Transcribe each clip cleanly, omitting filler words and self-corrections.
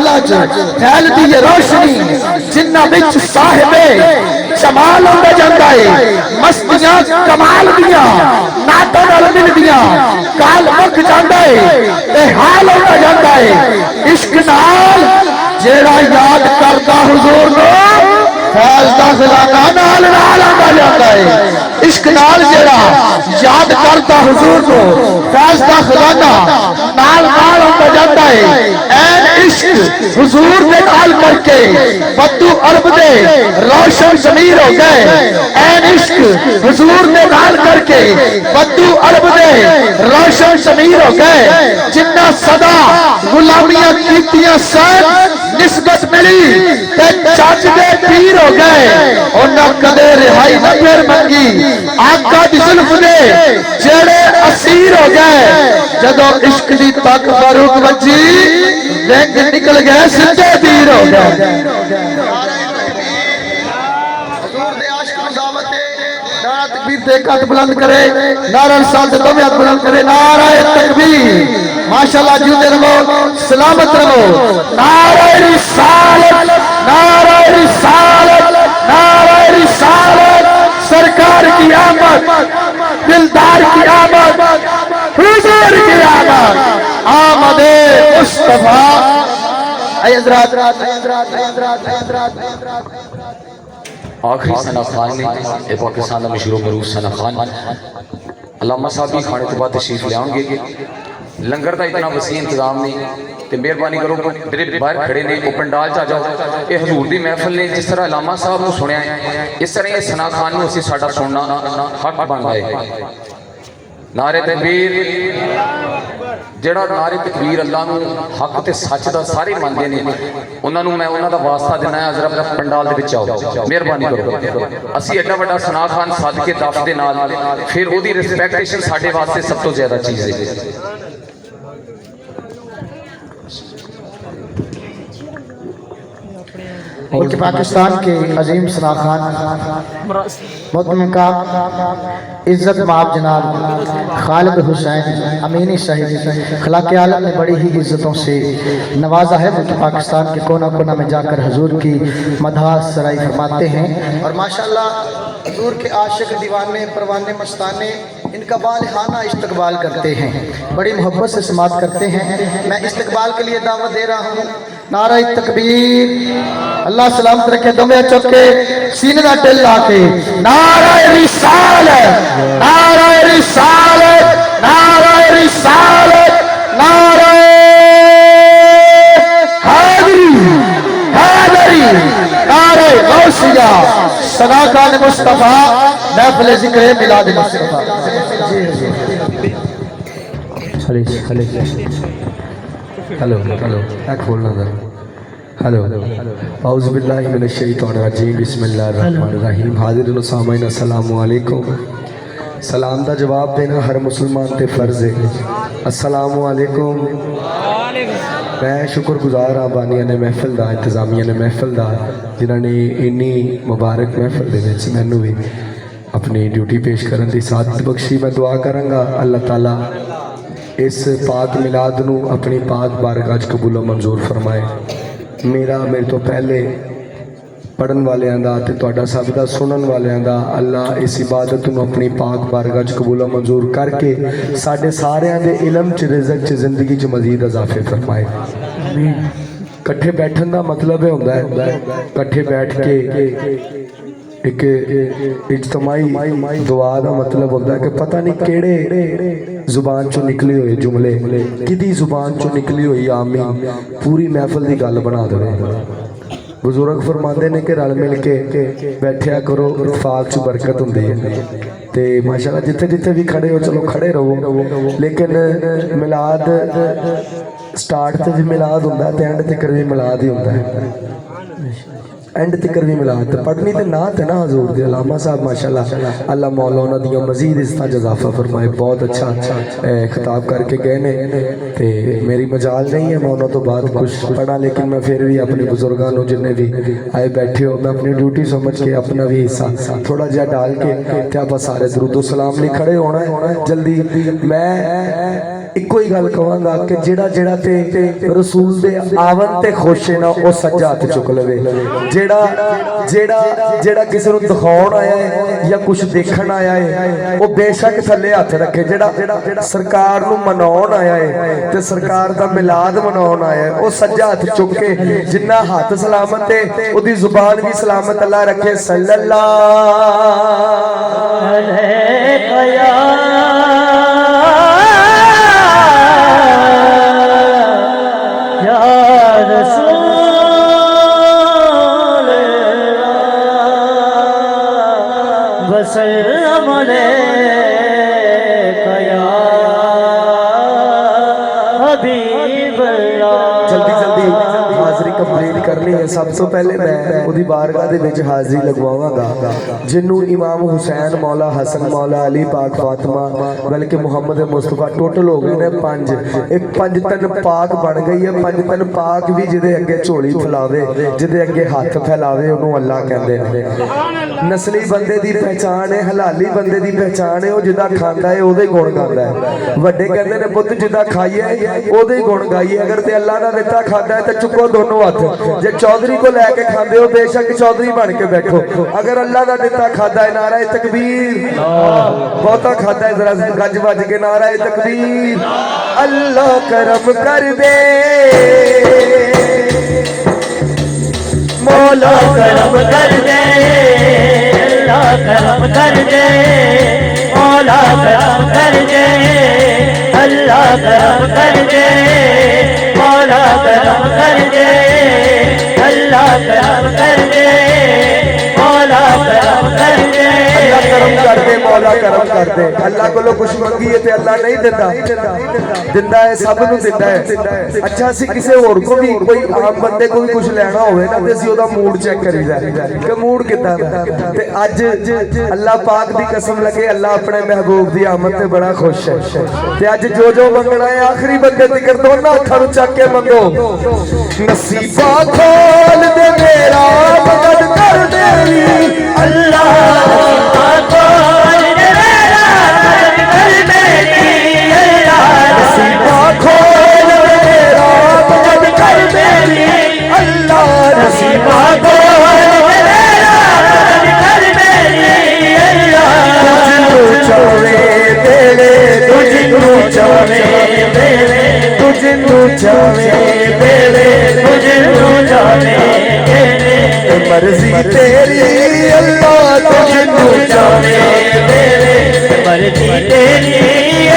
अमला च फैलदी है रोशनी जिन्ना विच साहिबे जमाल होंदा जांदा है मस्तियां कमाल दियां नातां नाल मिलदियां काल मुक जांदा है ते हाल होंदा जांदा है इश्क नाल जेड़ा याद करदा हुजूर नो फैज़ दा खजाना नाल नाल आंदा जांदा है इश्क नाल जेड़ा याद करदा हुजूर नो फैज़ दा खजाना नाल नाल आंदा जांदा है ऐन इश्क हुजूर दे नाल करके बद्दू अरब दे रोशन ज़मीर हो गए ऐन इश्क हुजूर दे नाल करके बद्दू अरब दे रोशन ज़मीर हो गए जिन्ना सदा गुलामियां कीतियां सन निस्बत मिली ते चज दे पीर हो गए उन्हां कदे रिहाई न फिर मंगी आका दी जुल्फ दे जेड़े असीर हो गए जदों इश्क दी तक फरूक वजी रंग निकल गए सिद्धे तीर हो गए तकबीर दे हाथ बुलंद करे नारा रिसालत दो हाथ बुलंद करे नारा तकबीर माशाअल्लाह जीते रहो सलामत रहो नारा रिसालत नारा रिसालत नारा रिसालत सरकार की आमद दिलदार की आमद हुजूर की आमद आमदे मुस्तफा हज़रत आखिरी सना खान ने पाकिस्तान का मशहूर मरूफ सना खान अलामा साहब भी खाने के बाद तशरीफ लियाओगे लंगर का इतना वसी इंतजाम नहीं तो मेहरबानी करो मेरे बाहर खड़े ने वो पंडाल च आ जाओ ये हजूर की महफिल ने जिस तरह अलामा साहब को सुनिया इस तरह ये सना खान को असीं साडा सुनना हक बनता है नारे तकबीर जेड़ा नारे तकबीर अल्लाह नूं हक ते सच दा सारे मनदे ने उन्हां नूं मैं उन्हां दा वास्ता देना है जरा पंडाल दे विच आओ मेहरबानी करो असीं एडा वड्डा सना खान सदके दफ दे नाल फिर ओदी रिस्पैक्टेशन साडे वास्ते सब तो ज्यादा चीज़ है मुल्क पाकिस्तान के अजीम सना खान मुतमका इज्जत माब जनाब खालिद हुसैन अमीनी साहिब खलाक आलम ने बड़ी ही इज्जतों से नवाजा है मुल्क पाकिस्तान के कोना कोना में जाकर हुजूर की मदह सराई फरमाते हैं और माशाअल्लाह हुजूर के आशिक दीवाने परवाने मस्ताने इनका बालहाना इस्तकबाल करते हैं बड़ी मोहब्बत से समात करते हैं मैं इस्तकबाल के लिए दावत दे रहा हूँ नारा तकबीर अल्लाह सलामत रखे दमे चौके सीने का टिल लाके नारा रिसालत नारा रिसालत नारा रिसालत नारा हैदरी हैदरी नारे गौसिया सना खान मुस्तफा महफिल जिक्र मिलाद मुस्तफा हेलो हेलो एक बोलना था हेलो औज़ु बिल्लाहि मिनश शैतानिर रजीम बिस्मिल्लाहिर रहीम हाज़िरीन सामीन अस्सलामु अलैकुम सलाम दा जवाब देना हर मुसलमान ते फर्ज है अस्सलामु अलैकुम मैं शुक्रगुजार हाँ बानिया ने महफिल दा इंतजामिया ने महफिल दा जिन्होंने इन्नी मुबारक महफिल दे विच मैनू भी अपनी ड्यूटी पेश करने की सादत बख्शी मैं दुआ करांगा अल्लाह ताला इस पाक मिलाद नूं अपनी पाक बारगाह च कबूल मंजूर फरमाए मेरा मेरे तो पहले पढ़न वालियां दा ते तुहाडा सब दा सुनन वालियां दा अल्लाह इस इबादत नूं अपनी पाक बारगाह च कबूल मंजूर करके साडे सारियां दे इलम च रिज़्क च जिंदगी च मजीद इजाफे फरमाए कट्ठे बैठन का मतलब होंदा है कट्ठे बैठ के एक इज्तमाई दुआ का मतलब होता है कि पता नहीं केड़े जुबान चो निकले हुए जुमले किदी जुबान चो निकली हुई आमीन पूरी महफिल की गल बना दे बुजुर्ग फरमाते ने कि रल मिल के बैठया करो फाक च बरकत होंदी है ते माशाअल्लाह जिथे जिथे भी खड़े हो चलो खड़े रहो लेकिन मिलाद स्टार्ट ते भी मिलाद होंदा ते एंड तक भी मिलाद ही होंदा है एंड तक भी मिलाद पढ़नी तो ना थे ना हजूर दे अलामा साहब माशाअल्लाह अल्लाह मौला उन्हां दी मजीद इज्जत जज़ाफा फरमाए बहुत अच्छा खिताब करके गए ने ते मेरी मजाल नहीं है मैं उन्होंने तो बाद कुछ पढ़ा लेकिन मैं फिर भी अपने बुजुर्गों को जिन्हें भी आए बैठे हो मैं अपनी ड्यूटी समझ के अपना भी हिस्सा थोड़ा जहा डाल के क्या आप सारे दरूद सलाम लिए खड़े होना है जल्दी मैं इको ही गल कहांगा कि जेड़ा जेड़ा ते रसूल दे आवन ते खुश है ना वो सज्जा हाथ चुक लवे। जेड़ा जेड़ा जेड़ा किसी नूं दिखाउण आया है या कुछ देखण आया है वो बेशक थल्ले हाथ रखे। जेड़ा सरकार नूं मनाउण आया है ते सरकार दा मिलाद मनाउण आया है वो सज्जा हाथ चुक के जिन्ना हाथ सलामत है ओदी जुबान भी सलामत अल्लाह रखे। सल्लल्लाहु अलैहि वसल्लम अलैका या हबीबल्लाह। जल्दी जल्दी हाजरी कंप्लीट करनी है। सब तो पहले मैं उदी बारगाह दे विच हाजरी लगवावांगा जिन्नू इमाम हुसैन मौला हसन मौला अली पाक फातिमा बल्कि मुहम्मद मुस्तफा टोटल हो गए ने 5। एक 5 तन पाक बन गई है। 5 तन पाक भी जिदे अगे झोली फैलावे जिदे अगे हाथ फैलावे उन्होंने अल्लाह कहते हैं। नस्ली बंदे की पहचान है, हलाली बंदे की पहचान है। वो जिदा खाता है ओदे गुण गाता है। वड्डे कहते हैं पुत जिदा खाइए ओदे गुण गाइए। अगर ते अल्लाह का दिता खाता है तो चुको दोनों हाथ। जे चौधरी को लैके खाते हो बेशक चौधरी बन के बैठो। अगर अल्लाह का दिता खाता है नारा तकबीर। बहुता खाता है जरा गज बज के नारा तकबीर। अल्लाह करम कर दे मौला करम कर दे, अल्लाह करम कर दे, मौला करम कर दे, अल्लाह करम कर दे, मौला करम कर दे, अल्लाह करम कर दे, मौला करम कर दे। अल्लाह करम कर दे, मौला करम कर दे। अल्लाह को कुछ मंगीए ते अल्लाह नहीं दिंदा, दिंदा है सब नूं दिंदा है। अच्छा असीं किसी होर को भी कोई आम बंदे को भी कुछ लेना होवे ना ते असीं ओदा मूड चेक करीदा कि मूड किदां दा। ते अज अल्लाह पाक दी कसम लगे अल्लाह अपने महबूब दी आमद ते बड़ा खुश है। ते अज जो जो मंगना है आखिरी बंदे तिकर दोनों हत्थां नूं चक के मंगो। नसीबा खोल दे मेरा मदद कर दे अल्लाह। मर्जी तेरी अल्लाह तुझको चाहे मेरे, मर्जी तेरी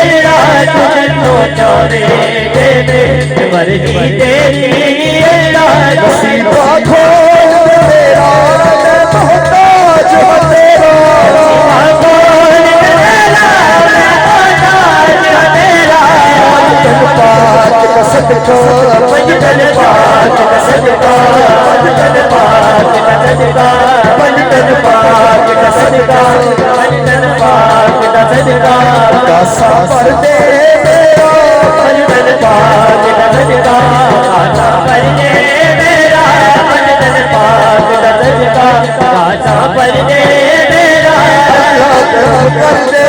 अल्लाह तुझको चाहे मेरे, मर्जी तेरी अल्लाह नसीबा खोल दे मेरा मैं मोहताज हूं तेरा। पाक का सदका पंजतन पाक का सदका, पंजतन पाक का सदका, पंजतन पाक का सदका, पंजतन पाक का सदका। कासा पर दे मेरा पंजतन पाक का सदका, कासा पर दे मेरा, पंजतन पाक का सदका, कासा पर दे मेरा। अल्लाह करम कर दे,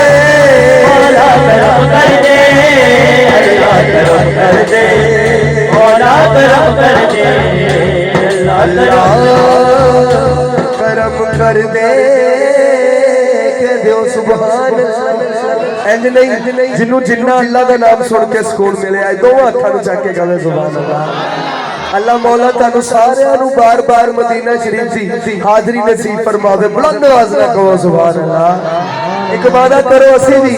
मौला करम कर दे, अल्लाह करम कर दे, मौला करम कर दे, अल्लाह करम कर दे। कह दो सुभान। इंज नहीं जिन्हों जिन्ना अल्लाह का नाम सुन के सुकून मिले आज दो हाथों में चक के कहे सुभान अल्लाह। अल्लाह मौला तुहानू सारियां नू बार बार मदीना शरीफ दी हाजरी नसीब फरमावे। बुलंद आवाज नाल कहो सुभान अल्लाह। एक वादा करो असी भी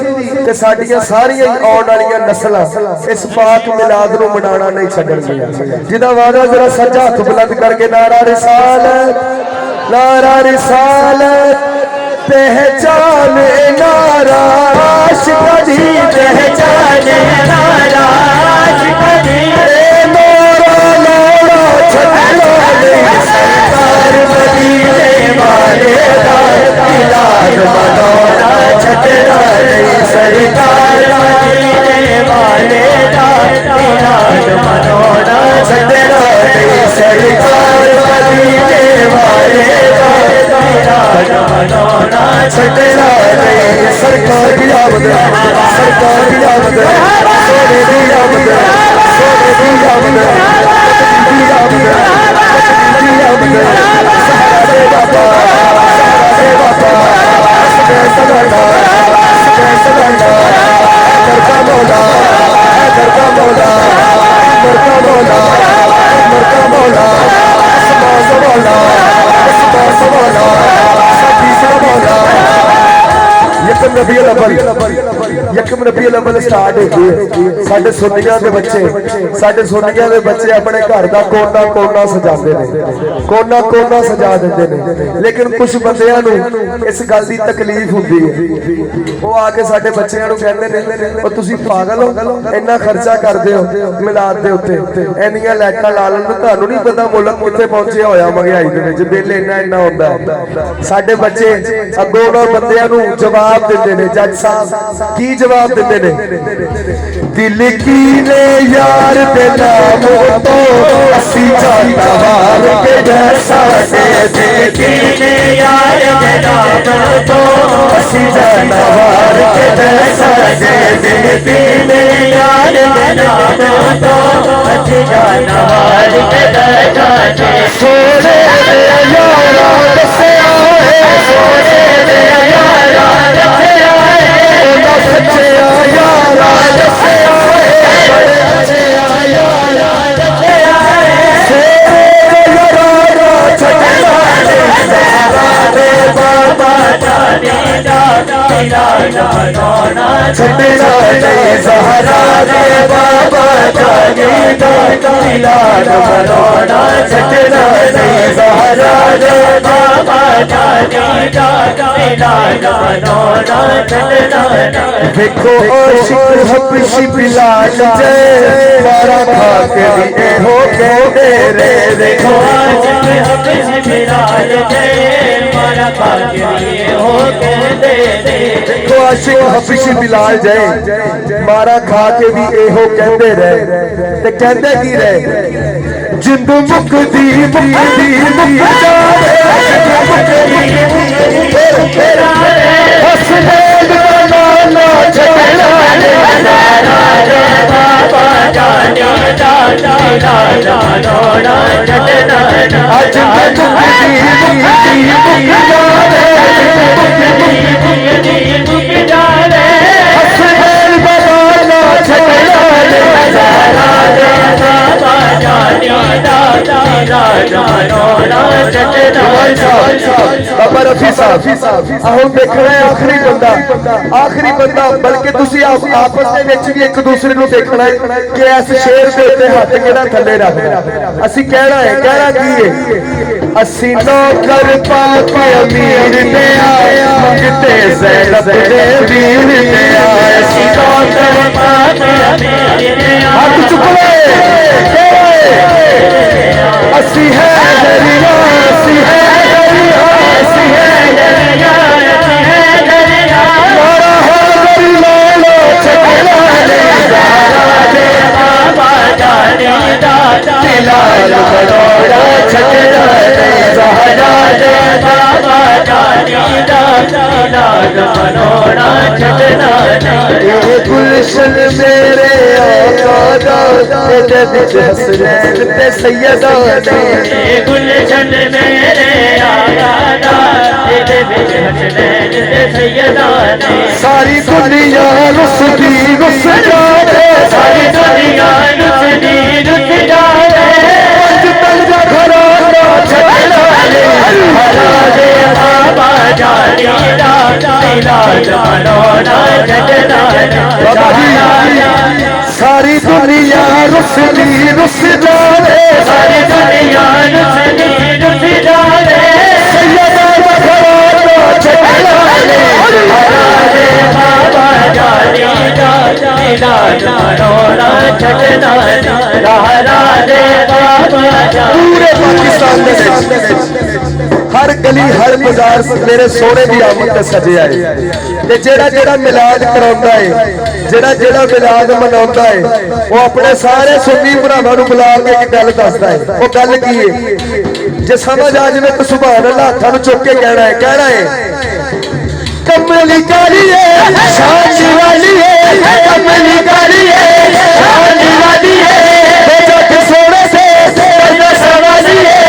ते साडियां सारियां आउण वालियां नस्लां इस पाक मिलाद नू मनाना नहीं छड्डणगीआं। जिहदा वादा जरा सज्जा हथ बुलंद करके नारा रिसालत, नारा रिसालत। पहचान नारा आशिक़ दी पहचान नारा आशिक़ दी, लोरा लोरा छड्डो नहीं सरकार मदीने वाले दा मिलाद मनाना छड्डो नहीं सरकार मदीने वाले दा मिलाद मनाना छड्डो नहीं सरकार मदीने वाले दा मिलाद मनाना छड्डो नहीं। सरकार की आमद, सरकार की आमद, सोने यकम रबीउल अव्वल स्टार्ट होती है। साडे सुन्नियां दे बच्चे अपने घर का कोना कोना सजाते हैं, कोना कोना सजा देते हैं। लेकिन कुछ बंदियां नूं इस गल की तकलीफ होती है, वो आके साडे बच्चियां नूं कहंदे ने तुसीं पागल हो, इन्ना खर्चा करदे हो मिलाद दे उत्ते, इन्नियां लाइटां ला लैंदे, तुहानूं नहीं पता मुल्क कित्थे पहुंचिया होया महंगाई दे विच, बिल इन्ना इन्ना हुंदा है। साडे बच्चे अगों उन्हां बंदियां नूं जवाब दिंदे ने, जज साहब की जवाब दिंदे ने, दिल की ने यार दे नाम तो असी जाता वार के जैसा से, दिल की ने यार दे नाम तो असी जाता वार के जैसा से, दिल की ने यार दे नाम तो असी जाता वार के जैसा से। सोने दे यारा दस्या है, सोने दे यारा दस्या है, ना सच्चे यारा दस्या है, बड़े अच्छे यारा दस्या है। सोने यारा छटना दे बाबा जाने छटना नहीं सहारा दे बाबा जाने मरोना, छटना नहीं सहारा दे बाबा देखो आशिक हबशी बिलाल जय मारा भाग भी हो कहते रे, देखो आशिक हबशी बिलाल जय मारा भाग भी हो कहते रे, देखो आशिक हबशी बिलाल जय मारा खा के भी एहो कहते रहे, ते कहते की रहे, जिंद मुकदी मुकदी मुक जावे, हसनैन का नाना छटना रे बाबा जाने आज मुकदी जावे, हसनैन बनाना छटना बाबा रफी साहब हम देख रहे हैं आखिरी बंदा बल्कि तुसी आपस दे विच भी एक दूसरे को देखना है कि इस शेर के उत्ते हाथ किहड़ा थल्ले रख, असी कहना है की है, असी नौकर पाके अमीर ने आया किते ज़ैनब दे वीर ने आया, असी नौकर पाके अमीर ने आया, हाथ चुक असी है दरिया, असी है दरिया, असी है दरिया, असी है दरिया, मारा है दरिया छटना रे दे बाबा जाने दिलाल बड़ोड़ा छटना रे ज़हरा दे बाबा जाने दिलाल बड़ोड़ा छटना रे, गुलशन मेरे आका दा ते विच हसनैन ते सैयदा ने, गुलशन मेरे आका दा ते विच हसनैन ते सैयदा ने, सारी दुनिया रुसदी रुस जावे, सारी दुनिया रुसदी रुस जावे, पंज तंज घराना छटना रे दे बाबा जाने दिलाल बड़ोड़ा छटना रे, सारी दुनिया रुसदी रुस जावे, सारी दुनिया रुसदी रुस जावे, सैयदा घराना छटना रे बाबा जाने दिलाल बड़ोड़ा छटना रे बाबा। पूरे पाकिस्तान दे हर गली हर बाजार मेरे सोने की आमद ते सजे आए, ते जेड़ा जेड़ा मिलाद कराउंदा है, जेड़ा जेड़ा मिलाद मनाउंदा है, वो अपने सारे सुन्नी भरावां नूं बुला के एक गल दसदा है। वो गल की है, जे समझ आ जावे तो सुभान अल्लाह हत्थां नूं चुक के कहना है कमली काली है शान वाली है, कमली काली है शान वाली है, जग सोने से सवाली है,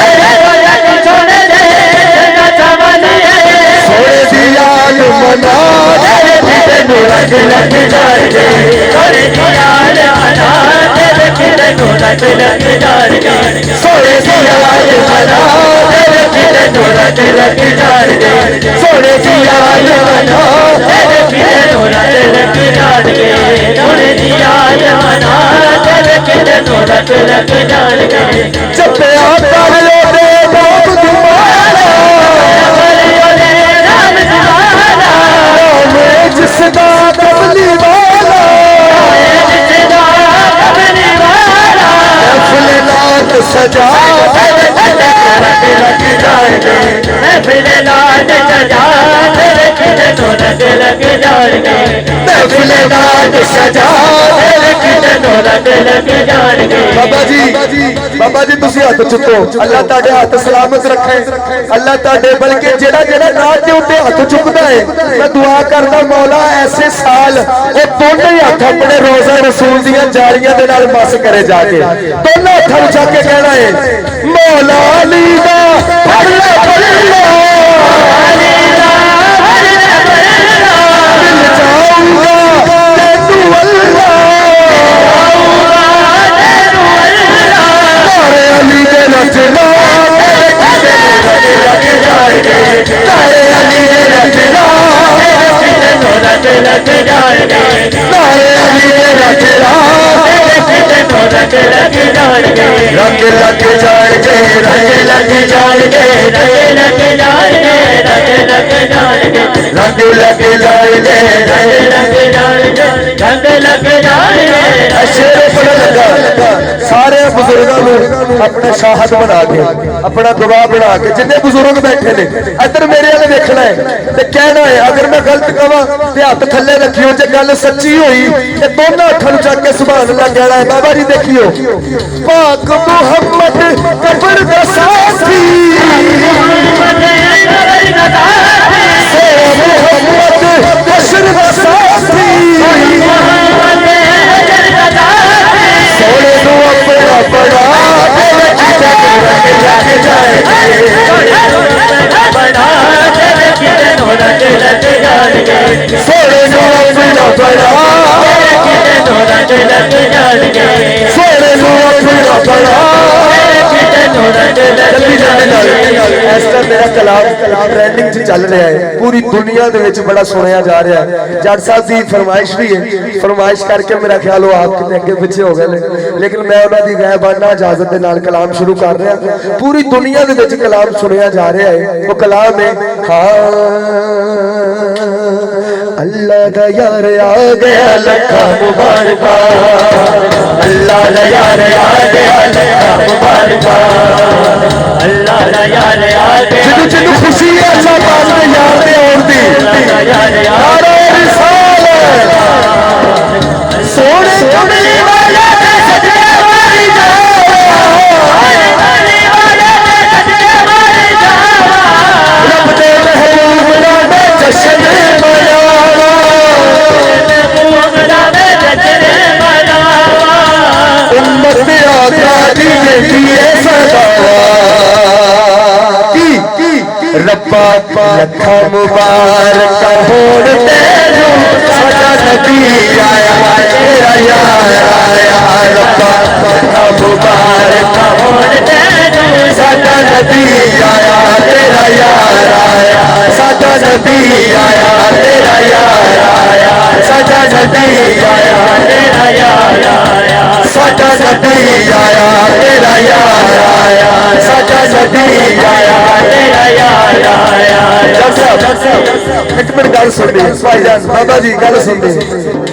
सोने दी याद मना तेनू रंग लग जाए, सोने दी याद मना तेनू रंग लग जाए, सोने दी याद मना तेनू रंग लग जाए, सोने दी याद मना तेनू रट लग जान के सोने दिया जमाना तेनू रट लग जान के जपया कर लो दे नाम तुम्हारा नाम तुम्हारा नाम जिसदा कमली वाला जिसदा कमली वाला महफिल नात सजा रट लग जान के महफिल नात सजा तेनू रट लग जान के महफिल नात सजा तेनू रट लग जान के बाबा जी तुसी हथ चुको अल्लाह ताड़े हाथ सलामत रखे अल्लाह ताड़े बल्कि जेड़ा जेड़ा नाथ दे उत्ते हथ चुकदा है मैं दुआ करदा मौला ऐसे साल वो दोनों ही हथ अपने रोज़ा रसूल दियां जारियां दे नाल बस करे जाके दोनों हथ उठा के कहना है मौला अली दा फड़ ले मिल जाऊंगा तेनू अल्लाह अली दे रचना लग जाएंगे तारे अली दे रचना रट लग जाएंगे तारे अली दे रचना रट लग जाएंगे रंग लग जाएंगे रट लग जाएंगे रट लग जाएंगे रट लग जाएंगे रंग लग जाएंगे रंग लग जाएंगे शेर बड़ा लगा सारे बुजुर्गों को अपने शाहद बना के अपना गवाह बना के जिन्ने बुजुर्ग बैठे ने इधर मेरे वाले देखना है ते कहना है अगर मैं गलत कहा ते हाथ थल्ले रखियो जे गल सच्ची हुई ते दोनों हथां चक के सुभान अल्लाह कहना है बाबा जी देखियो पाक मुहम्मद कब्र दा साथी मोहम्मद बशर दा साथी सोने को अपना बड़ा सोने को अपना बड़ा सोने को अपना बड़ा इस तरह मेरा कलाम ट्रेंडिंग च चल रहा है पूरी दुनिया दे विच बड़ा सुनिया जा रहा है जट साहब की फरमाइश भी है फरमाइश करके मेरा ख्याल वो आप कितने अगे पिछे हो गए लेकिन मैं उन्होंने गैबाना इजाजत के नाल कलाम शुरू कर रहा पूरी दुनिया दे विच कलाम सुनिया जा रहा है वो कलाम है हाँ अल्लाह दा यार आ गया लखा मुबारक अल्लाह दा यार आ गया लखा मुबारक अल्लाह दा यार आ गया जिन्नू जिन्नू खुशी है अल्लाह पाक दे यार दे और दी नारे रिसालत सोने कमली वाला दे सजदे वाली रब दे महबूब दा दे जश्न उम्मत आका दी दिए सदावा रब्बा लखा मुबारक होण तेनू सदा नबी आया तेरा यार आया रब्बा लखा मुबारक होण तेनू सदा नबी आया तेरा यार आया सदा नबी आया तेरा यार आया सदा नबी आया तेरा यार आया सदा नबी आया तेरा यार आया सदा नबी आया तेरा यार आया एक मिनट गल सुननी भाईजान बाबा जी गल सुननी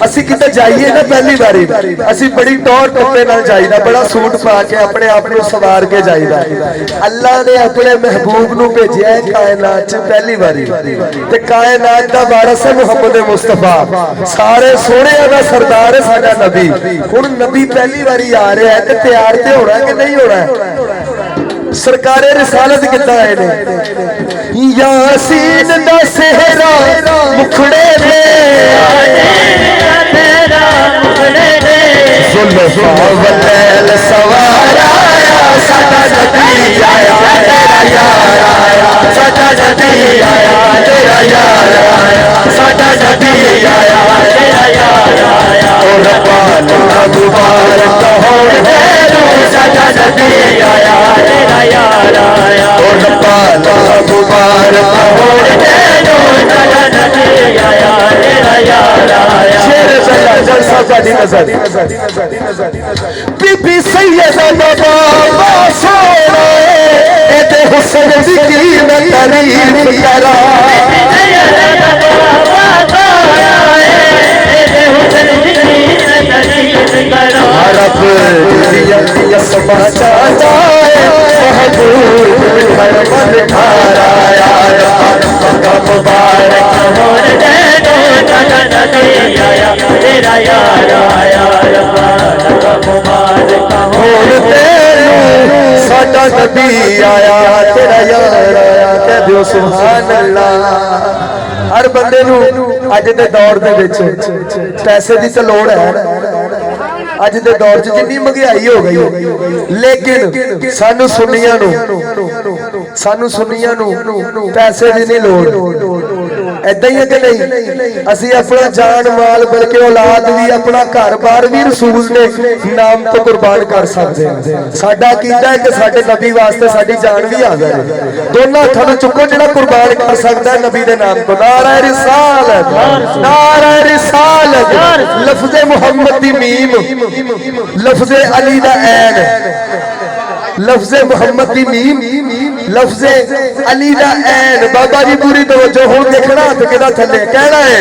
असी किते जाइए ना पहली बारी असी बड़ी टौर टप्पे नाल जाईदा बड़ा सूट पा के अपने आप को सवार के जाईदा अल्लाह ने अपने महबूब नू भेजिया है कायनात च पहली बारी ते कायनात दा वारिस है मुहम्मद मुस्तफा सारे सोहणियां दा सरदार है साडा नबी हुण नबी पहली बारी आ रहा है ते तैयार ते होना कि नहीं होना सरकारे रिसालत कितना आए ने यासीन दा सेहरा मुखड़े दे जुल्फा वलैल सवार आया साडा नबी आया तेरा यार आया साडा नबी आया तेरा यार आया साडा नबी आया तेरा यार आया ओ रब्बा तेरा मुबारक होण तेनू साडा नबी आया तेरा यार आया ओ रब्बा तेरा मुबारक होण तेनू साडा नबी आया तेरा साहब साडी नजर बीबी सैयदा बाबा सोना एदे हुस्न दी कीमत तारीफ करा रब दुनिया समा चाहता है महबूब हर मन ठाराया मक्का मुबारक हो रे तेरा यार आया मक्का मुबारक हो तेनू साडा नबी आया तेरा यार आया कह दियो सुभान अल्लाह। हर बंदे नू अज दे दौर दे विच पैसे दी तो लोड़ है अज दे दौर च जिन्नी महंगाई हो गई लेकिन सानू सुनिया पैसे की नहीं लोड़ ऐदा ही है कि नहीं असी अपना जान माल बल्कि औलाद भी अपना घर बार भी रसूल ने नाम तो कुर्बान कर सकते हैं। साडा कीदा है कि साडे नबी वास्ते साडी जान भी आ जाए दोनों हत्थों में चुको जिहड़ा कुर्बान कर सकता है नबी दे नाम तो नारा रिसालत लफ्ज़े मुहम्मद दी मीम लफ्ज़े अली दा ऐन लफ्ज़े मुहम्मद दी मीम लफ्ज़े अली दा ऐन बाबा जी पूरी तवज्जो हो देखना तो किदा थले कहना है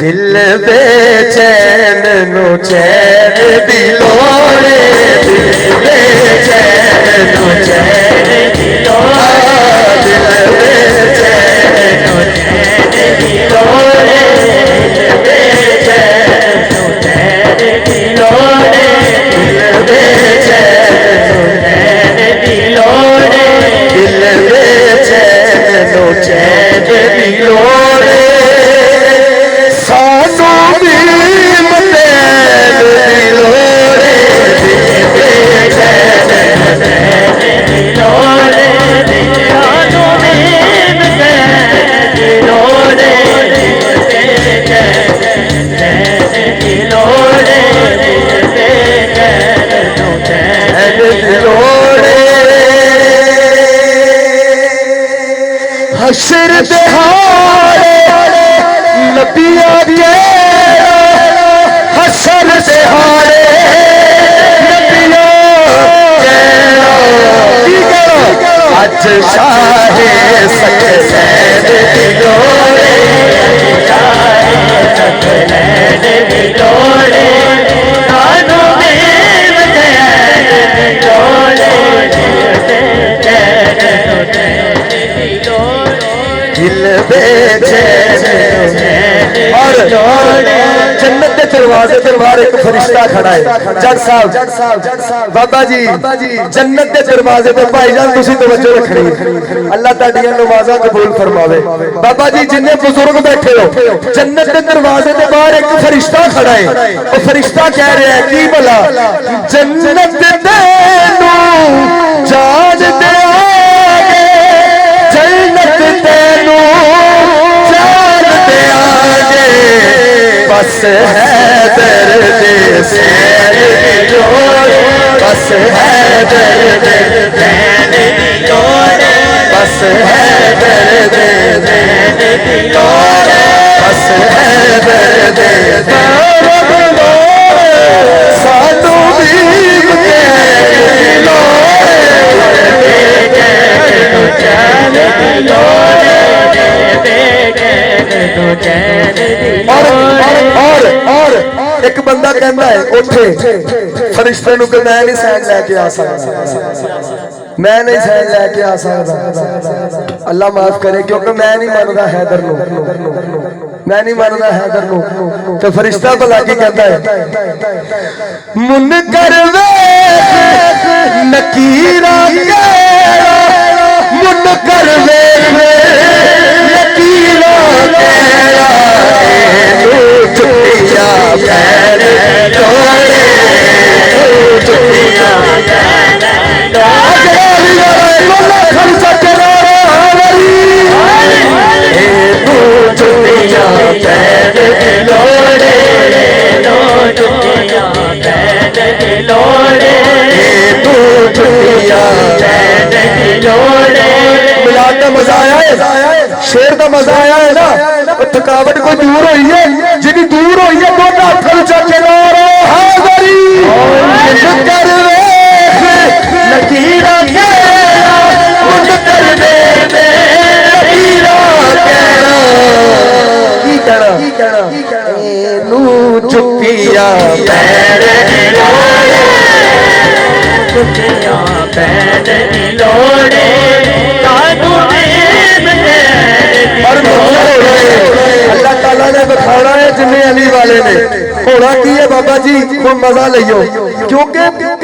दिल बेचैन नु चैन दी लोड़े दिल बेचैन नु चैन दी लोड़े दिल बेचैन नु चैन दी लोड़े दिल बेचैन नु चैन दी लोड़े दिल बेचैन दिल बेचैन चैन दी लोड़े सानू भी मदैन दी लोड़े दिल बेचैन दी लोड़े सानू भी मदैन दी लोड़े दिल बेचैन दी लोड़े दिल बेचैन दी लोड़े हशर दहाड़े नबिया के हशर दहाड़े नबिया के अज शाहे सकलैन दी लोड़े शाहे सकलैन दी लोड़े सानू मेम दैन दी लोड़े दिल बेचैन और जन्नत के दरवाजे पर बाहर एक फरिश्ता खड़ा है जज साहब बाबा जी जन्नत के दरवाजे पर भाईजान तुसी तवज्जो रखनी अल्लाह ताड़ियां नमाज़ां कबूल फरमावे। बाबा जी जिन्ने बुजुर्ग बैठे हो जन्नत के दरवाजे के बाहर एक फरिश्ता खड़ा है वो फरिश्ता कह रहा है की भला जन्नत तेनू जान दे जन्नत तेनू जान दे आगे बस है दर्द सैन दी लोड़ बस है दर्द सैन दी लोड़ बस है दर्द सैन दी लोड़ बस है दर्द सानू भी और एक बंदा कहता है उठे फरिश्ते नूं कि मैं नहीं सैन लैके आ सकता मैं नहीं सैन लैके आ सकता अल्लाह माफ करे क्योंकि मैं नहीं मानता हैदर नूं मैं नहीं मानता हैदर नूं तो फरिश्ता भला की कहता है मुनकर वेख नकीरा मुनकर वेख नकीरा चुटिया पैर जोड़े चुटिया चुटिया पैर लोड़े चुटिया पैर लोड़े चुटिया पैर लोड़े मिलाद का मजा आया है शेर का मजा आया है ना, तो थकावट कोई दूर हुई है, जिन्नी दूर हुई है दोनों हाथों में चक के नारा हैदरी कर लकीरा चुकिया लोड़े अल्लाह ताला ने बखाना है जिन्हें अली वाले ने होना की है बाबा जी कोई मजा लियो, क्योंकि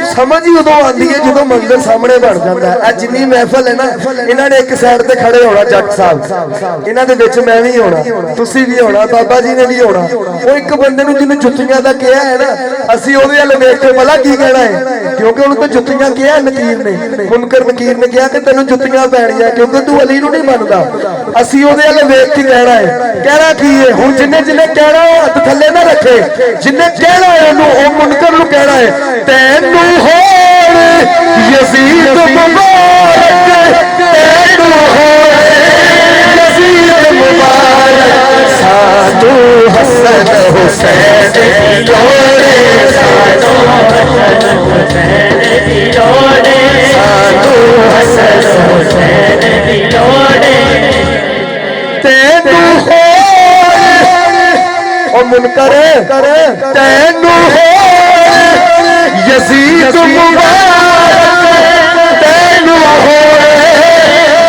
समझ ही उदों आती है जो मंजर सामने बन जाता है। जिन्नी महफल है ना, इन्होंने एक साइड से खड़े होना, जट साहब इन्होंने मैं भी होना, तुसी भी होना, बाबा जी ने भी होना। वो एक बंदे जिन्हें जुत्तियां का कहा है ना, असी ओदे अल देख के भला की कहना है, क्योंकि उन्होंने तो जुत्तियां कहा नकीर ने, मुनकर नकीर ने कहा कि तेन जुत्तियां पैणियां क्योंकि तू अली नूं नहीं मनदा। असी ओदे अल देख के कहना है, कहना की है हुण जिन्हें जिन्हें कहना हथ थले ना रखे, जिन्हें कहना है ओनू मुनकर नूं कहना है तैनू होण यजीद मुबारक, तैनू होण यजीद मुबारक, साधु हसन हुसैन लोड़े, साधु हसन हुसैन लोड़े, साधु हसन हुसैन लोड़े तैनू होण मुनकर तैनू होण यजीद मुबारक, तैनू होण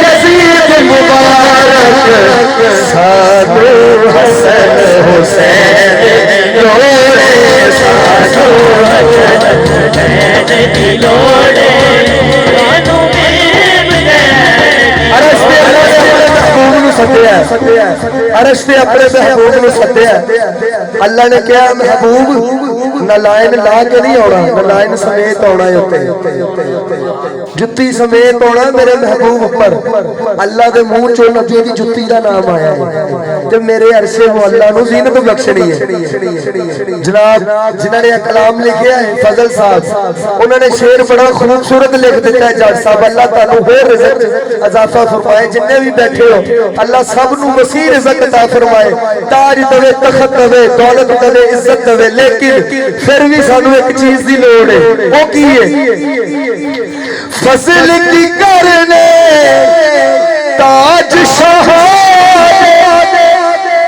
यजीद मुबारक, साधु हसन हुसैन लोड़े, साधु हसन हुसैन लोड़े। अरश ने अपने महबूब नूं सद्दिया, अल्लाह ने कहा महबूब नलायन ला के नहीं आना, नलायन समेत आना है, जुत्ती समेत आना मेरे महबूब पर। अल्लाह के मुंह चो नबी की जुत्ती का नाम आया है, जब मेरे अरशे मुअल्ला नूं ज़ीनत बख्शनी है। जनाब जिन्होंने कलाम लिखा है फजल साहब, उन्होंने शेर बड़ा खूबसूरत लिख दिता है। जट साहब अल्लाह तुहानू होर रिज़्क़ इजाफा फरमाए, जिन्ने भी बैठे हो अल्लाह सब नूं वसी रिज़्क़ अता फरमाए, ताज दवे, तखत दवे, दौलत दवे, इज्जत दवे। लेकिन फिर भी सानू एक चीज की लोड़ है, वो की है? फजल की करने ताज शाह,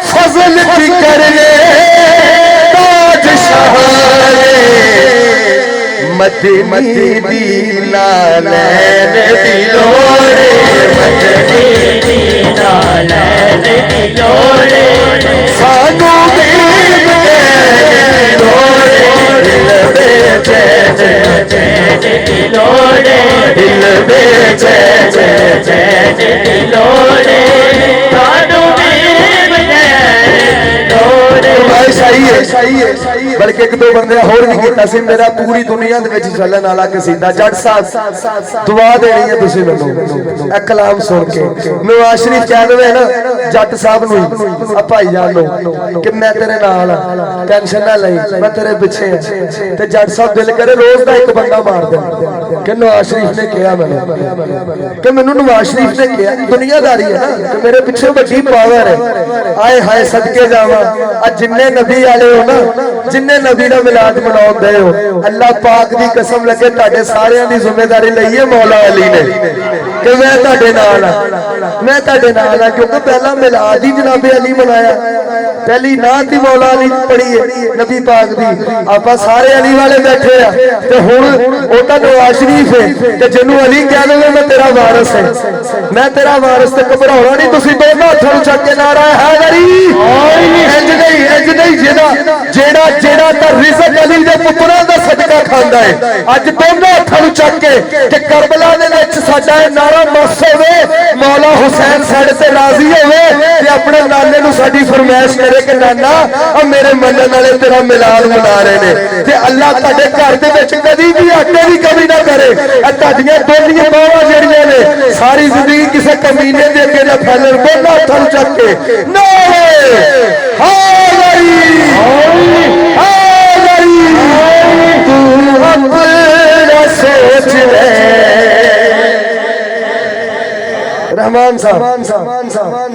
फजल की करने ताज शाह, मदनी दीना लैन दिलोरे, मदनी दीना लैन दिलोरे, सानू दीन दे दिलोरे, दिल में चैन चैन दिलोरे, दिल में चैन चैन दिलोरे, सानू दीन दे दिलोरे। सही है, बल्कि एक दो बंदे होर भी कीता सी, मेरा पूरी दुनिया दे विच चलन वाला कसीदा। जट साहब दुआ देनी है तुसीं मैनूं ए कलाम सुन के। नवाज शरीफ कह दवे ना जट साहब नूं आ भाई जान लो कि मैं तेरे नाल हां, टेंशन ना लई, मैं तेरे पिछे हां, ते जट साहब दिल करे रोज दा एक बंदा मार दे कि नवाज शरीफ ने कहा मैनूं, कि मैनूं नवाज शरीफ ने कहा। दुनियादारी है ना कि मेरे पिछे बड़ी पावर है। आए हाय सदके जावां अज जिन्ने नबी आले हो ना, जिन्ने नबी का मिलाद मनाउंदे हो, अल्लाह पाक दी कसम लगे तुहाडे सारियां दी जिम्मेदारी लई है मौला अली ने कि मैं तुहाडे नाल हां, मैं तुहाडे नाल हां। क्योंकि पहला मिलाद ही जनाबे अली मनाया, पहली नात ही मौला अली पढ़ी है नबी पाक दी। आपां सारे अली वाले बैठे आ ते हुण ओह तां नवाज शरीफ है ते जिन्नू अली कह देवे मैं तेरा वारिस है, मैं तेरा वारिस, ते घबराउणा नहीं। तुसीं दोनों हत्थां नूं चक के नारा हैदरी, इंज नहीं जेड़ा तां रिज़क़ अली दे पुत्तरां दा सदका खांदा है। अज दोनों हत्थां नूं चक के ते करबला दे विच साडा नारा मस होवे, मौला हुसैन साडे ते राजी होवे ते अपने नाने नूं साडी फरमाइश करे कि नाना आ मेरे मनण वाले तेरा मिलाद मना रहे ने, ते अल्लाह तुहाडे घर दे विच कदी भी आटे दी कमी ना करे। तुहाडीआं दोनियां बावां जेहड़ियां ने सारी जिंदगी किसी कमीने दे अगे ना फैलन। दोनों हत्थां नूं चक के नारे तू अपना सोच ले, रहमान साहब,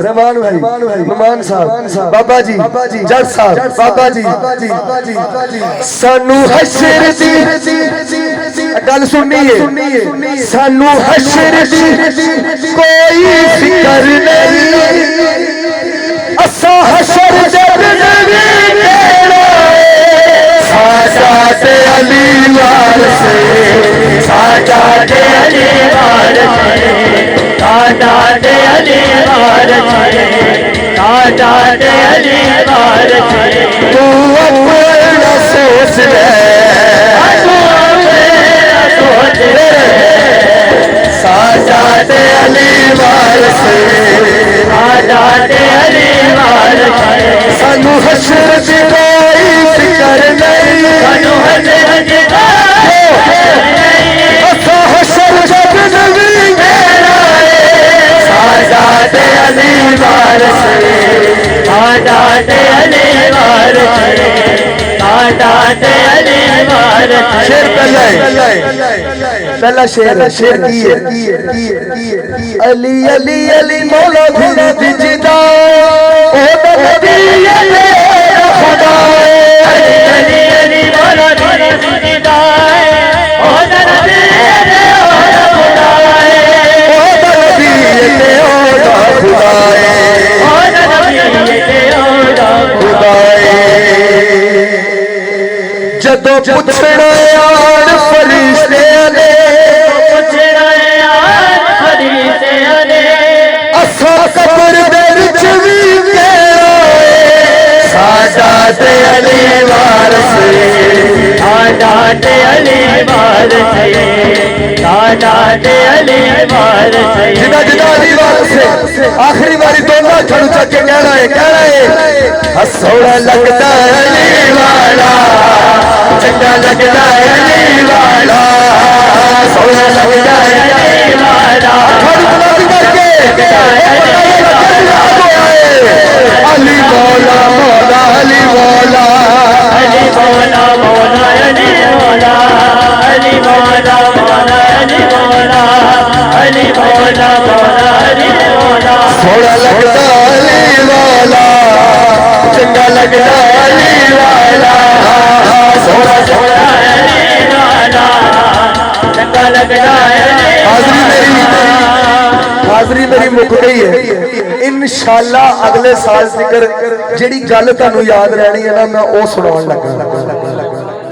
रहमान भाई, नुमान साहब, बाबा जी, जज साहब, बाबा जी, सानू हशर दी गल सुनिए, सानू हशर दी कोई फिक्र नहीं, असा हशर जब नहीं कहना साजात अली वारस, साजात अली वारस, साजात अली वारस, साजात अली वारस। तू अपना सोच ले, साजात अली वारस, साजात अली वारस। सानू हशर दी कोई फिक्र नहीं, सानू हशर दी असा हशर जब नहीं कहना साजात अली वारस, साजात अली वारस, साजात अली वारस। शेर पहला शेर की है, अली अली अली मौला दी जिदा ओ नबी अली खुदा, अली अली मौला दी जिदा ओ नबी अली खुदा, ओ नबी अली खुदा, ओ नबी अली खुदा। जदों पुछना यार फरिश्तियां ने, पुछना यार फरिश्तियां ने, असा कब्र दे विच वी साजात अली वारस, साजात अली वारस, साजात अली वारस। जिदा जिदा अली वारस आखिरी बारी दोनों छड़ू चक के कहना है सोना लगता अली वाला, चंगा लगता अली वाला, सोना लगता अली वाला, अली मौला मौला अली मौला, अली मौला मौला अली मौला, अली मौला मौला अली मौला, अली मौला मौला अली मौला। सोना लगता अली वाला, चंगा लगता अली वाला, सोना सोना अली वाला, चंगा लगता अली। हाजरी मेरी मुक गई है। इंशाअल्लाह अगले साल तक जिहड़ी गल तुहानू याद रहनी है ना, मैं वो सुनाउण लगा।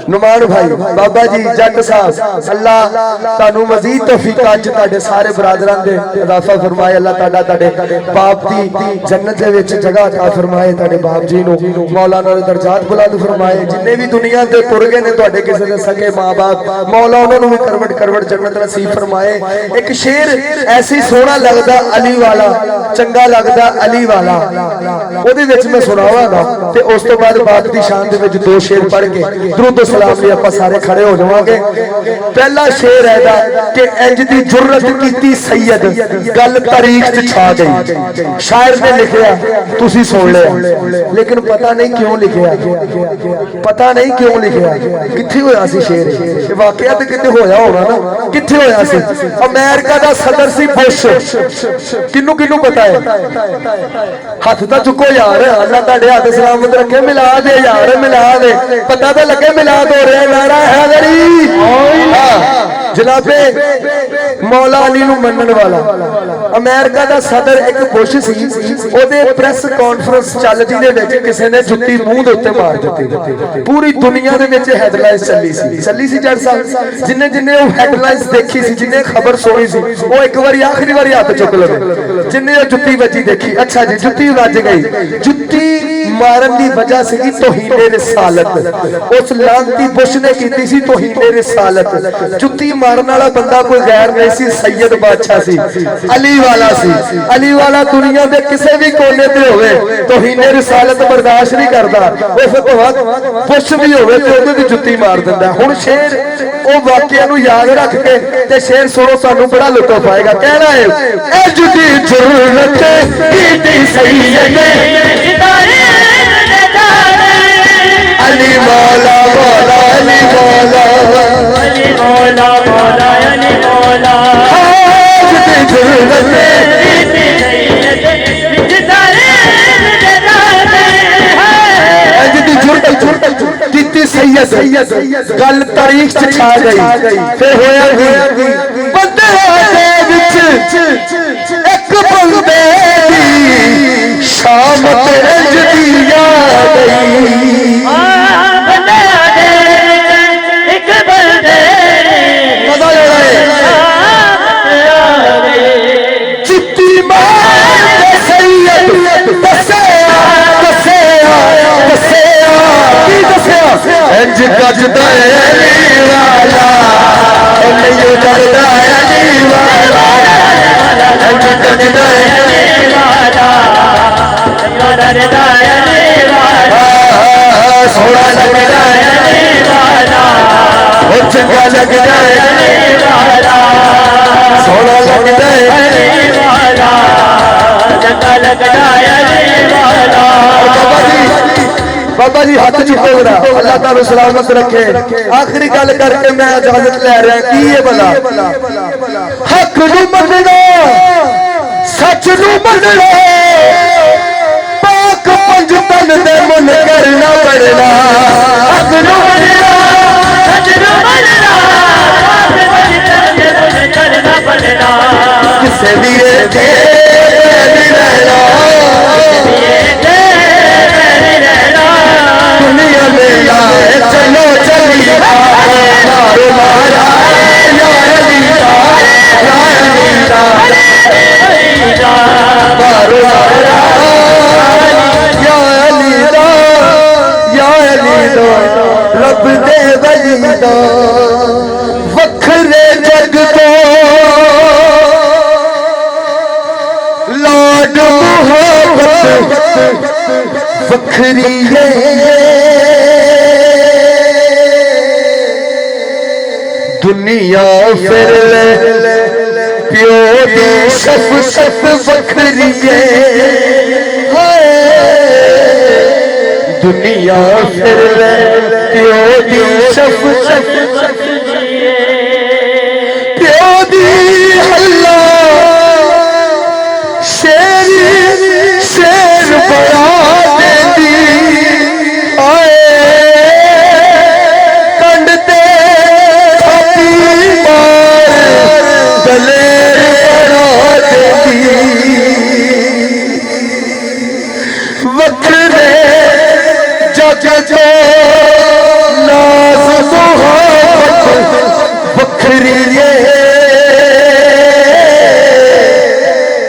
नुमान भाई, बाबा जी, जट साहब, अल्लाह तुहानू मजीद तौफीक अज तुहाडे सारे बरादरां दे अता फरमाए। अल्लाह तुहाडा तुहाडे बाप दी जन्नत दे विच जगह अता फरमाए। तुहाडे बाप जी नू मौला नाल दरजात बुलंद फरमाए। जिन्ने भी दुनिया ते तुर गए ने तुहाडे किसे दे सके मां बाप, मौला उन्हां नू भी करवट करवट जन्नत नसीब फरमाए। एक शेर ऐसी सोहना लगदा अली वाला, चंगा लगदा अली वाला, ओदे विच मैं सुणावांगा ते उस तो बाद बात दी शान दे विच दो शेर पढ़ के दुरूद सलाम लिए आप सारे खड़े हो जावांगे। पहला शेर है कि इंज दी जुर्रत कीती सैयद, गल तारीख च छा गई। शायर ने लिखिया, तुसी सुन लिया, लेकिन पता नहीं क्यों लिखिया, पता नहीं क्यों लिखिया, कित्थे होया सी शेर, वाकया ते किते होया होना ना, कित्थे होया सी? अमेरिका दा सदर सी बुश। किन्नू किन्नू पता है? हाथ तो चुको यार, अल्लाह तुहाडे हाथ सलामत रखे। मिला दे यार, मिला दे, पता तो लगे मिला हो रहा है। नारा हैदरी, जनाबे मौला अली नू मनन वाला अमेरिका दा सदर एक बुश सी, ओदे प्रेस कॉन्फ्रेंस चलदी दे विच किसी ने जुत्ती मूंह दे उत्ते मार दित्ती। पूरी दुनिया दे विच हेडलाइंस चली सी जट साहब। जिन्ने जिन्ने वो हेडलाइंस देखी सी, जिन्ने खबर सुनी सी, वो एक बारी आखिरी बारी हाथ चुक लवे। जिन्ने वो जुत्ती बजी देखी, अच्छा जी जुत्ती वज गई। जुत्ती मारन दी वजह सी तौहीने रिसालत, उस लानती बुश ने कीती सी तौहीने रिसालत। जुत्ती मारन वाला बंदा कोई गैर नहीं सी, सैयद बादशाह सी, अली वाला सी। अली वाला दुनिया के किसी भी कोने पे होवे तौहीने रिसालत बर्दाश्त नहीं करता, वो फिर बुश भी होवे ते ओदे दी जुत्ती मार दिंदा। हुण शेर ओ वाकया नू याद रख के ते शेर सुनो, तुहानू बड़ा लुत्फ आएगा। कहना है, ए जुदी जुर्रत कीती सैयद, अली मौला मौला अली मौला, अली मौला मौला अली मौला, जुदी जुर्रत गल तारीख च छा गई फिर होया की बंदे दे विच एक बंदे दी शाम इंज दी आ गई बंदे दे एक बंदे पता चिट्टी मार सैयद दसया दसया दसया की दसया इंज गजदा अली वाला नहीं डरदा अली वाला इंज गजदा अली वाला डरदा अली वाला सोहना लगदा अली वाला ओ चंगा लगदा अली वाला सोहना लगदा अली वाला चंगा लगदा अली वाला। बाबा जी हाथ चुको अल्लाह ताला सलामत रखे। आखिरी गल करके मैं इजाजत ले रहा की है भला हक नू मनना सच नू मनना पाक पंज तन दे मन करना पड़ना हक नू मनना सच नू मनना पाक पंज तन दे मन करना पड़ना किसे भी के नहीं रहना दुनिया में आए चलो चलिए मारो मारा या अली या अली मारो मारा या अली या अली रब दे वली दा वखरे जग तो लाड मोहब्बत वखरी है दुनिया फिर ले प्यो दी सफ सफ वखरी है दुनिया फिर ले प्यो दी सफ सफ प्यो दी हल्ला शेर शेर बड़ा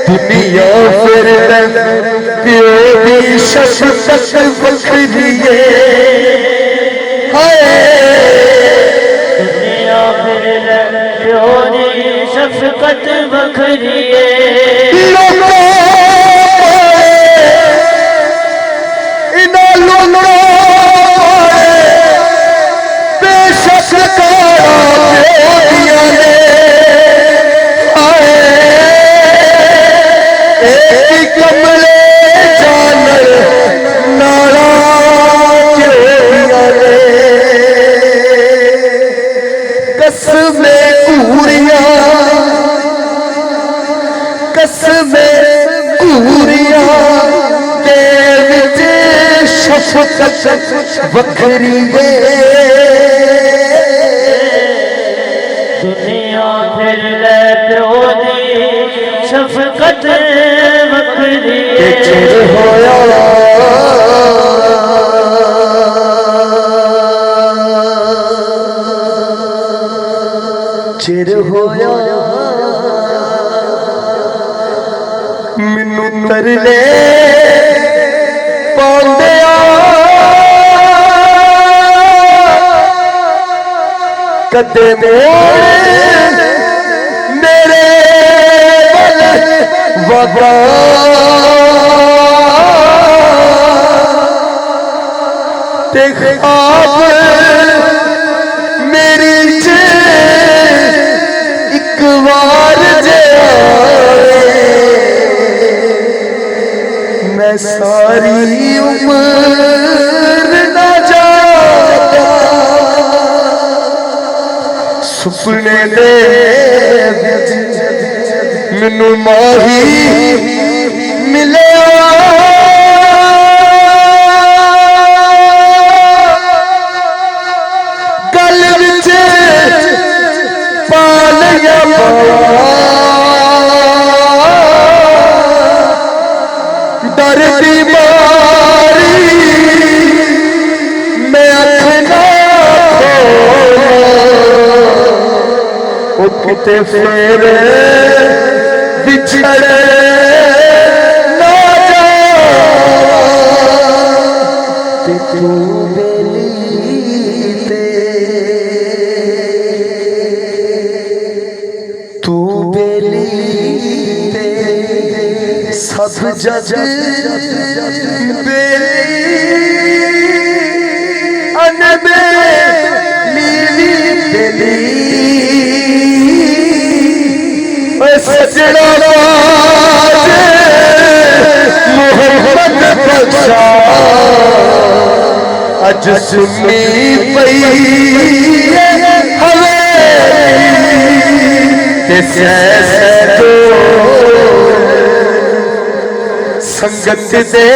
दुनिया फिर प्यो दी शफकत वखरी है दुनिया फिर प्यो दी शफकत वखरी वखरी दुनिया फिर ले प्यो दी शफकत वखरी होया चिर होया मैनू तरले पांदे कदे मेरे वफा ते ख्वाब मेरी एक बार जे मैं सारी उम्र ना जाता सुपने दे मैनू माही मिले ते फिर बिछड़ ना जा ते तू बेली ते तू बेली ते सब जग बेली अनबेली बेली सजना मोहम्मद बख्शा अज सुनी पई हवेली तो संगत दे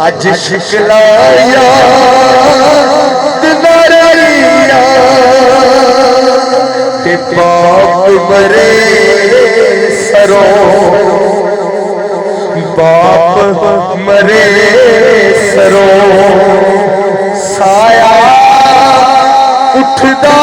अज शिकलाया दिलारिया ते बाप मरे सरों बाप मरे सरों साया उठदा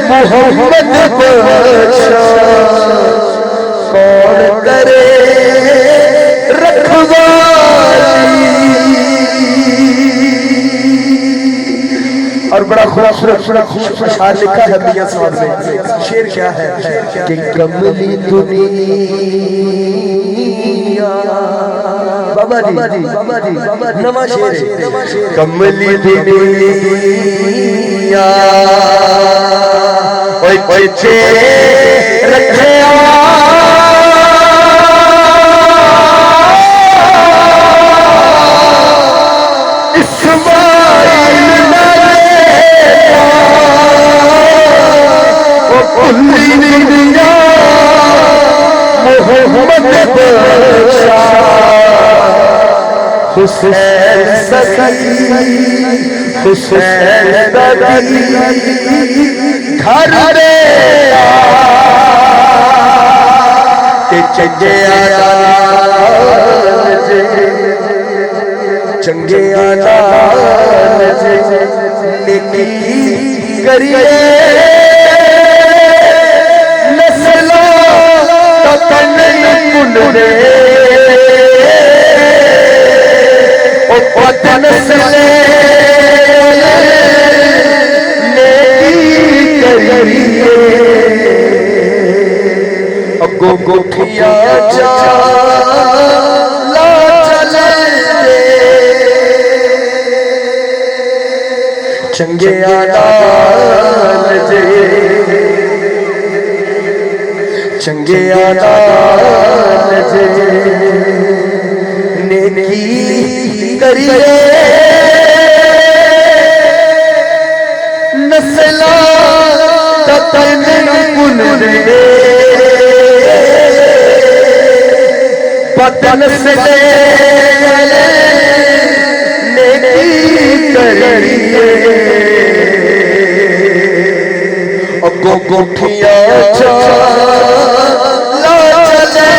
मोहम्मद बख्शा कौन करे रखवाली। और बड़ा खूबसूरत शायर लिखा है मियां साहब ने। शेर क्या है कि कमली दुनिया बाबा जी नवा शेर है कमली दुनिया पीछे रखे इस्माइल दुनिया मोहम्मद बख्शा हुसैन सकी हुसैन दादी घर रे चंगे चंगे नेकी करिए नस्लों का तन कुल रे ओ पतन नस्ले अगो गोठिया चला चले चंगे आदाल जे चंगे आदाल जे नेकी करिए नस्ला तन कुल रे पतन से नेकी करिए अगो गोठिया चला चले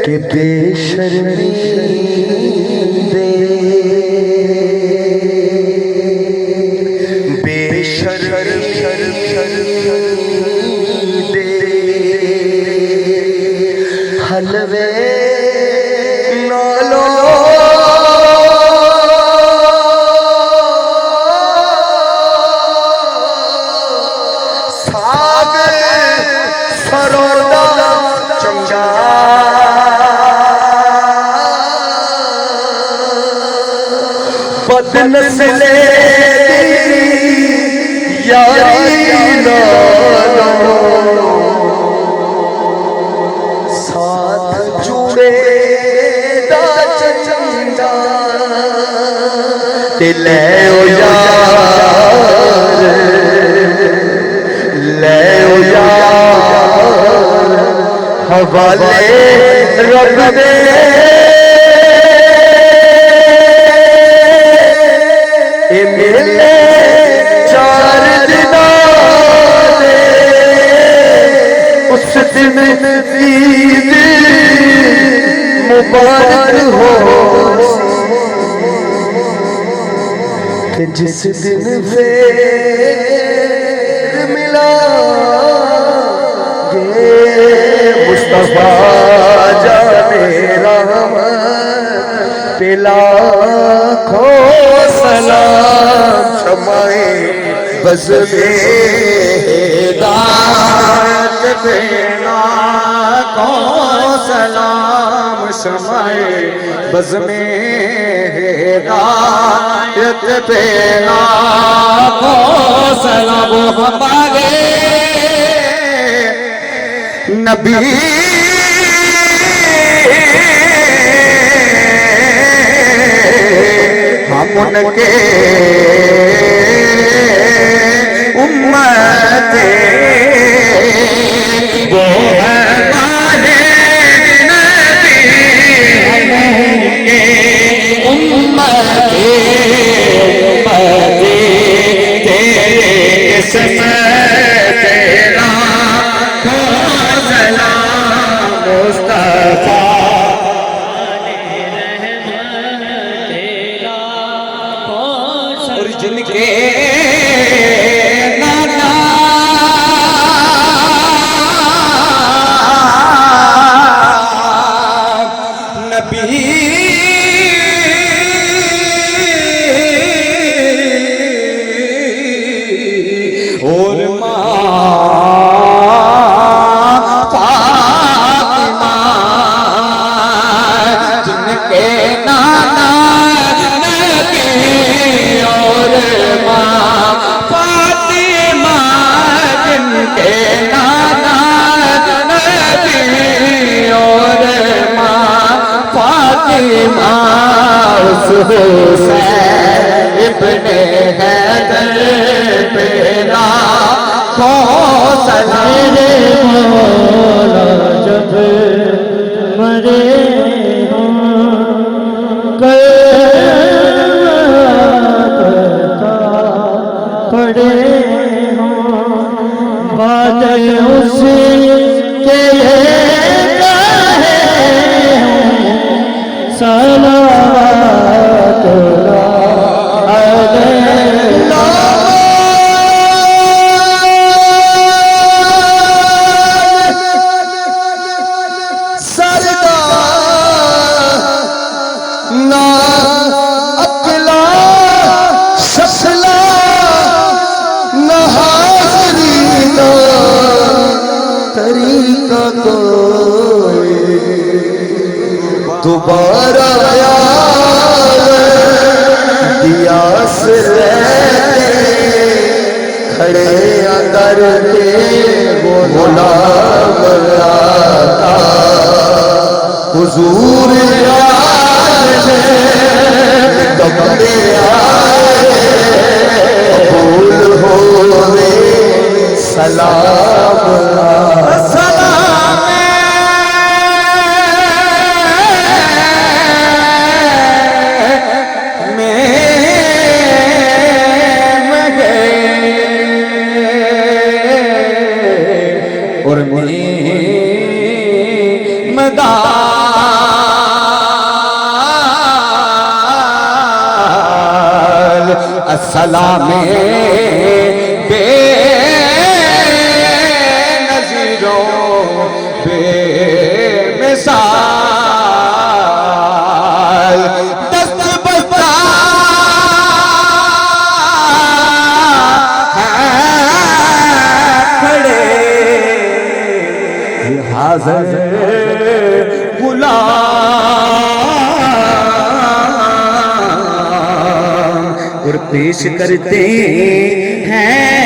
के बेशर्मी दे हलवे नालो साग सरोदा चंगा बदन से ले यारी नालो ते ले ओ यार, ले ओ यार हवाले रब दे। ए मेले चार दिना दे, उस दिन ईद मुबारक हो कि जिस दिन फिर मिला गे मुस्तफा जाने रहमत पे लाखों सलाम शमाए बज़ में हिदायत पे लाखों सलाम शमाए बज़ में हिदायत पे लाखों सलाम हमारे नबी हम उनके उम्मत वो हमारे नबी, हम उनके उम्मत तेरे किस्म तेरा मुस्तफा और जिनके नाना नबी और हुसैन इब्ने हैदर पेरा सवेरे मौला जब मरे हों पड़े हों बात उसके सलावत दोबारा दिया से खड़े अंदर के गुलाम आता हुजूर कमरे आए कबूल हो सलाम और मदाल अस्सलामे बेनज़ीरों बेमिसाल दस्त बस्ता खड़े हाज़िर गुलाम और पेश करते हैं